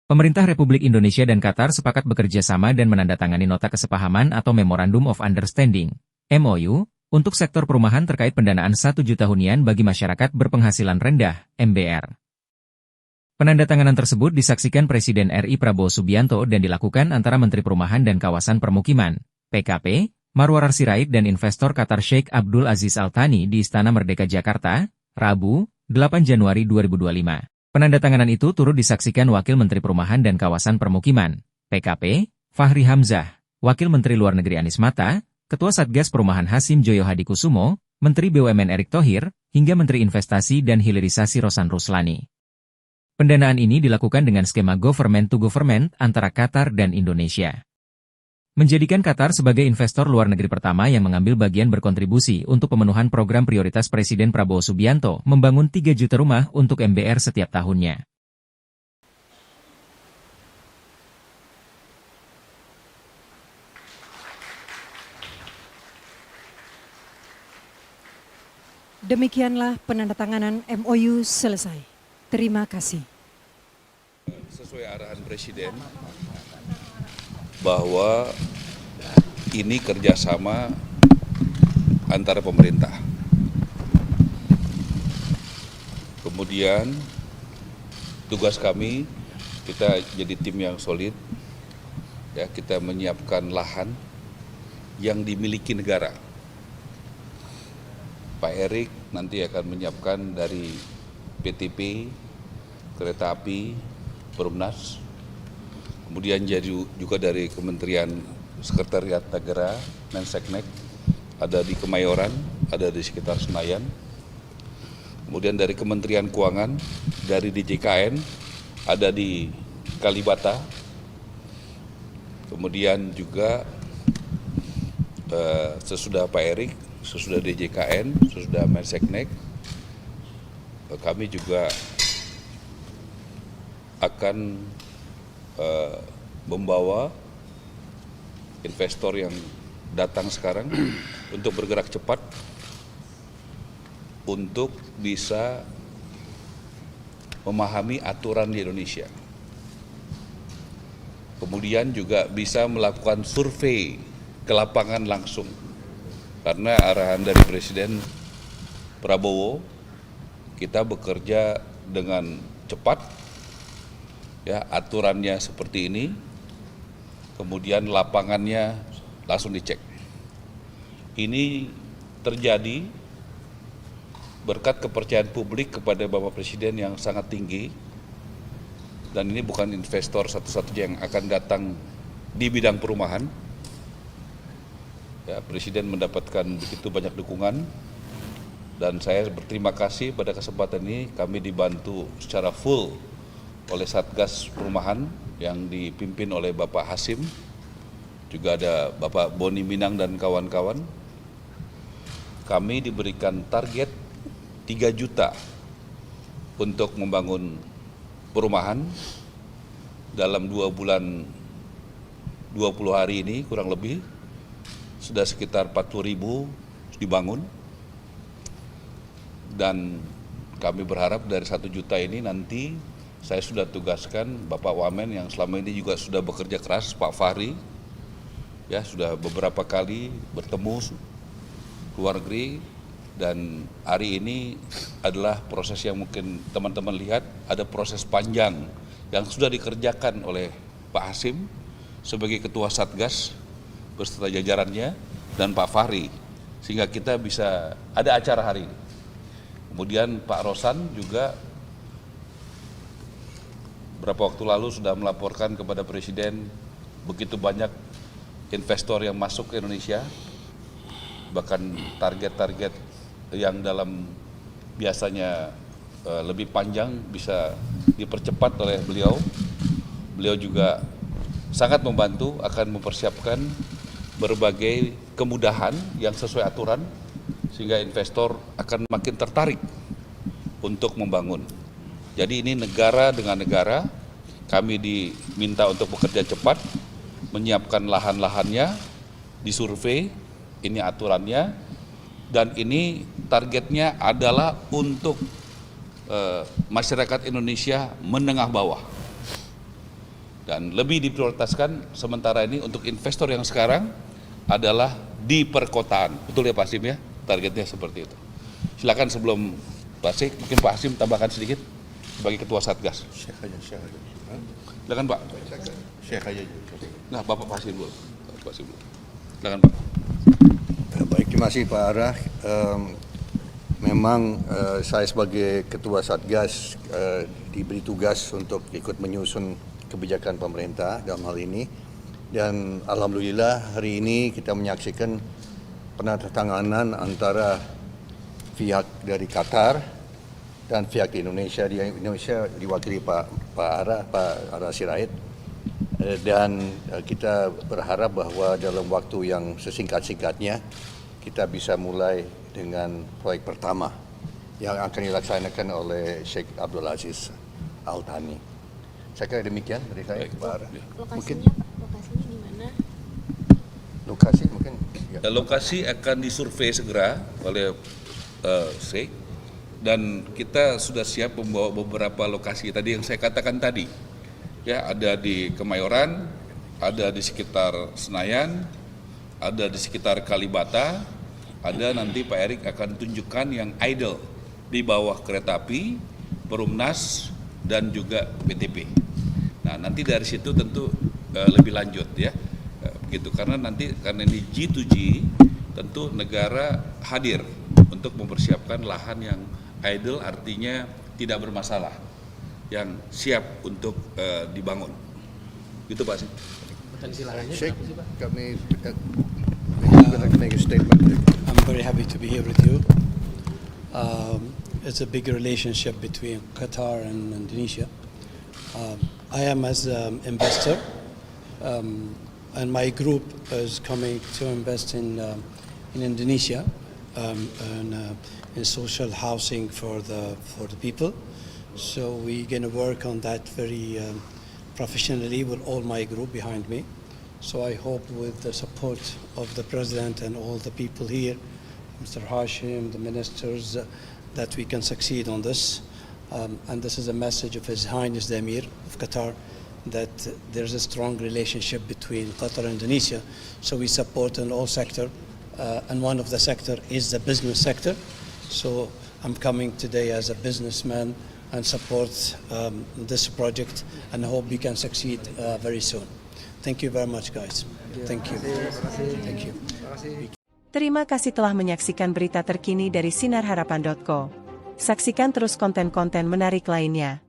Pemerintah Republik Indonesia dan Qatar sepakat bekerja sama dan menandatangani Nota Kesepahaman atau Memorandum of Understanding (MOU) untuk sektor perumahan terkait pendanaan 1 juta hunian bagi masyarakat berpenghasilan rendah (MBR). Penandatanganan tersebut disaksikan Presiden RI Prabowo Subianto dan dilakukan antara Menteri Perumahan dan Kawasan Permukiman (PKP), Marwar Sirait dan investor Qatar Sheikh Abdul Aziz Al Thani di Istana Merdeka Jakarta, Rabu, 8 Januari 2025. Penandatanganan itu turut disaksikan Wakil Menteri Perumahan dan Kawasan Permukiman (PKP), Fahri Hamzah, Wakil Menteri Luar Negeri Anies Mata, Ketua Satgas Perumahan Hasim Joyo Hadikusumo, Menteri BUMN Erick Thohir, hingga Menteri Investasi dan Hilirisasi Rosan Ruslani. Pendanaan ini dilakukan dengan skema government to government antara Qatar dan Indonesia. Menjadikan Qatar sebagai investor luar negeri pertama yang mengambil bagian berkontribusi untuk pemenuhan program prioritas Presiden Prabowo Subianto membangun 3 juta rumah untuk MBR setiap tahunnya. Demikianlah penandatanganan MOU selesai. Terima kasih. Sesuai arahan Presiden bahwa ini kerjasama antara pemerintah. Kemudian tugas kami, kita jadi tim yang solid, ya, kita menyiapkan lahan yang dimiliki negara. Pak Erik nanti akan menyiapkan dari PTP, Kereta Api, Perumnas, kemudian juga dari Kementerian Sekretariat Negara, Menseknek, ada di Kemayoran, ada di sekitar Senayan. Kemudian dari Kementerian Keuangan, dari DJKN, ada di Kalibata. Kemudian juga sesudah Pak Erik, sesudah DJKN, sesudah Menseknek, kami juga akan membawa investor yang datang sekarang untuk bergerak cepat untuk bisa memahami aturan di Indonesia. Kemudian juga bisa melakukan survei ke lapangan langsung. Karena arahan dari Presiden Prabowo, kita bekerja dengan cepat, ya, aturannya seperti ini, kemudian lapangannya langsung dicek. Ini terjadi berkat kepercayaan publik kepada Bapak Presiden yang sangat tinggi, dan ini bukan investor satu-satunya yang akan datang di bidang perumahan. Ya, Presiden mendapatkan begitu banyak dukungan, dan saya berterima kasih pada kesempatan ini kami dibantu secara full oleh Satgas Perumahan yang dipimpin oleh Bapak Hasim, juga ada Bapak Boni Minang dan kawan-kawan. Kami diberikan target 3 juta untuk membangun perumahan dalam 2 bulan 20 hari ini, kurang lebih sudah sekitar 40.000 dibangun, dan kami berharap dari 1 juta ini nanti saya sudah tugaskan Bapak Wamen yang selama ini juga sudah bekerja keras, Pak Fahri, ya, sudah beberapa kali bertemu ke luar negeri, dan hari ini adalah proses yang mungkin teman-teman lihat, ada proses panjang yang sudah dikerjakan oleh Pak Hasim sebagai Ketua Satgas beserta jajarannya dan Pak Fahri, sehingga kita bisa ada acara hari ini. Kemudian Pak Rosan juga beberapa waktu lalu sudah melaporkan kepada Presiden begitu banyak investor yang masuk ke Indonesia, bahkan target-target yang dalam biasanya lebih panjang bisa dipercepat oleh beliau. Beliau juga sangat membantu, akan mempersiapkan berbagai kemudahan yang sesuai aturan, sehingga investor akan makin tertarik untuk membangun. Jadi ini negara dengan negara, kami diminta untuk bekerja cepat, menyiapkan lahan-lahannya, disurvei, ini aturannya, dan ini targetnya adalah untuk masyarakat Indonesia menengah bawah. Dan lebih diprioritaskan sementara ini untuk investor yang sekarang adalah di perkotaan. Betul ya Pak Hasim ya? Targetnya seperti itu. Silakan sebelum Pak Hasim, mungkin Pak Hasim tambahkan sedikit sebagai Ketua Satgas. Syekh aja. Silakan Pak. Syekh aja. Nah, Bapak Pak Hasim dulu. Pak Hasim dulu. Silakan Pak. Baik, terima kasih Pak Ara. Memang saya sebagai Ketua Satgas diberi tugas untuk ikut menyusun kebijakan pemerintah dalam hal ini. Dan alhamdulillah hari ini kita menyaksikan penandatanganan antara pihak dari Qatar dan pihak di Indonesia. Di Indonesia diwakili Pak Ara Sirait. Dan kita berharap bahwa dalam waktu yang sesingkat-singkatnya kita bisa mulai dengan proyek pertama yang akan dilaksanakan oleh Sheikh Abdul Aziz Al Thani. Saya kira demikian dari saya, Pak Ara. Lokasinya di mana? Lokasi mungkin. Ya. Lokasi akan disurvei segera oleh Sheikh, dan kita sudah siap membawa beberapa lokasi tadi yang saya katakan tadi. Ya, ada di Kemayoran, ada di sekitar Senayan, ada di sekitar Kalibata, ada nanti Pak Erik akan tunjukkan yang idle di bawah kereta api, Perumnas, dan juga BTP. Nah, nanti dari situ tentu lebih lanjut ya, begitu. Karena ini G2G, tentu negara hadir untuk mempersiapkan lahan yang idle, artinya tidak bermasalah, yang siap untuk dibangun. Gitu Pak Sih. Sheikh, kami make a statement. I'm very happy to be here with you. It's a big relationship between Qatar and Indonesia. I am as an investor, and my group is coming to invest in Indonesia, in social housing for the people. So we're going to work on that very professionally with all my group behind me. So I hope with the support of the President and all the people here, Mr. Hashim, the ministers, that we can succeed on this. And this is a message of His Highness the Emir of Qatar, that there's a strong relationship between Qatar and Indonesia. So we support in all sector, and one of the sector is the business sector. So I'm coming today as a businessman and support this project, and I hope we can succeed very soon. Thank you very much, guys. Thank you. Thank you. Terima kasih telah menyaksikan berita terkini dari sinarharapan.co. Saksikan terus konten-konten menarik lainnya.